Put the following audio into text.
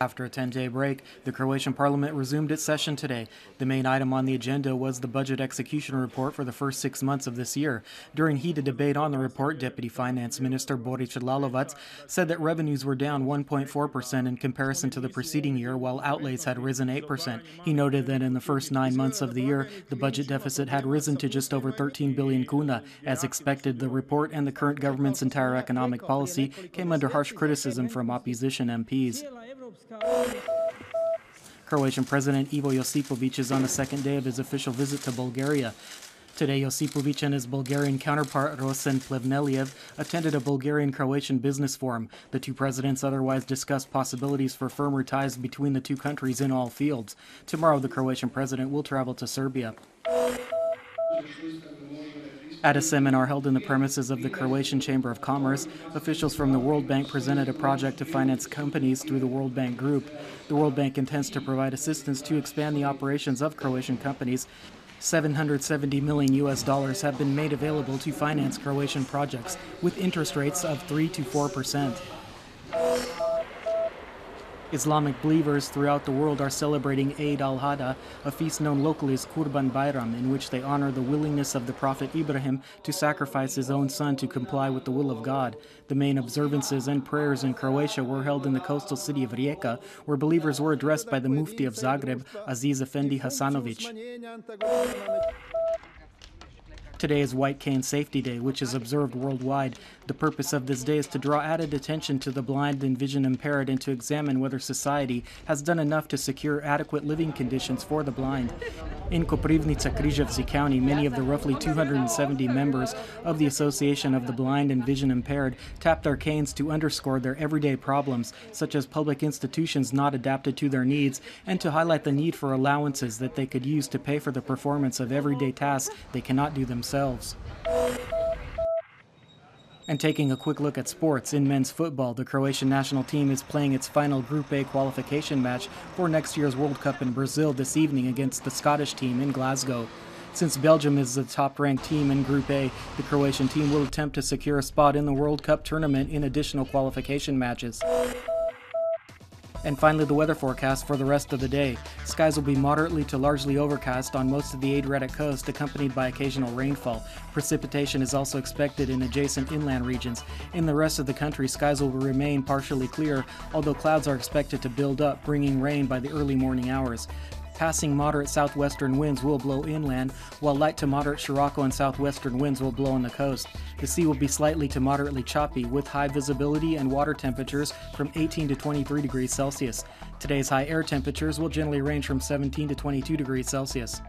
After a 10-day break, the Croatian parliament resumed its session today. The main item on the agenda was the budget execution report for the first 6 months of this year. During heated debate on the report, Deputy Finance Minister Boris Lalovac said that revenues were down 1.4% in comparison to the preceding year, while outlays had risen 8%. He noted that in the first 9 months of the year, the budget deficit had risen to just over 13 billion kuna. As expected, the report and the current government's entire economic policy came under harsh criticism from opposition MPs. Croatian President Ivo Josipovic is on the second day of his official visit to Bulgaria. Today, Josipovic and his Bulgarian counterpart Rosen Plevneliev attended a Bulgarian-Croatian business forum. The two presidents otherwise discussed possibilities for firmer ties between the two countries in all fields. Tomorrow, the Croatian president will travel to Serbia. At a seminar held in the premises of the Croatian Chamber of Commerce, officials from the World Bank presented a project to finance companies through the World Bank Group. The World Bank intends to provide assistance to expand the operations of Croatian companies. $770 million have been made available to finance Croatian projects, with interest rates of 3 to 4%. Islamic believers throughout the world are celebrating Eid al-Adha, a feast known locally as Kurban Bayram, in which they honor the willingness of the Prophet Ibrahim to sacrifice his own son to comply with the will of God. The main observances and prayers in Croatia were held in the coastal city of Rijeka, where believers were addressed by the Mufti of Zagreb, Aziz Efendi Hasanovic. Today is White Cane Safety Day, which is observed worldwide. The purpose of this day is to draw added attention to the blind and vision impaired and to examine whether society has done enough to secure adequate living conditions for the blind. In Koprivnica, Križevci County, many of the roughly 270 members of the Association of the Blind and Vision Impaired tapped their canes to underscore their everyday problems, such as public institutions not adapted to their needs, and to highlight the need for allowances that they could use to pay for the performance of everyday tasks they cannot do themselves. And taking a quick look at sports, in men's football, the Croatian national team is playing its final Group A qualification match for next year's World Cup in Brazil this evening against the Scottish team in Glasgow. Since Belgium is the top-ranked team in Group A, the Croatian team will attempt to secure a spot in the World Cup tournament in additional qualification matches. And finally, the weather forecast for the rest of the day. Skies will be moderately to largely overcast on most of the Adriatic coast, accompanied by occasional rainfall. Precipitation is also expected in adjacent inland regions. In the rest of the country, skies will remain partially clear, although clouds are expected to build up, bringing rain by the early morning hours. Passing moderate southwestern winds will blow inland, while light to moderate Scirocco and southwestern winds will blow on the coast. The sea will be slightly to moderately choppy, with high visibility and water temperatures from 18 to 23 degrees Celsius. Today's high air temperatures will generally range from 17 to 22 degrees Celsius.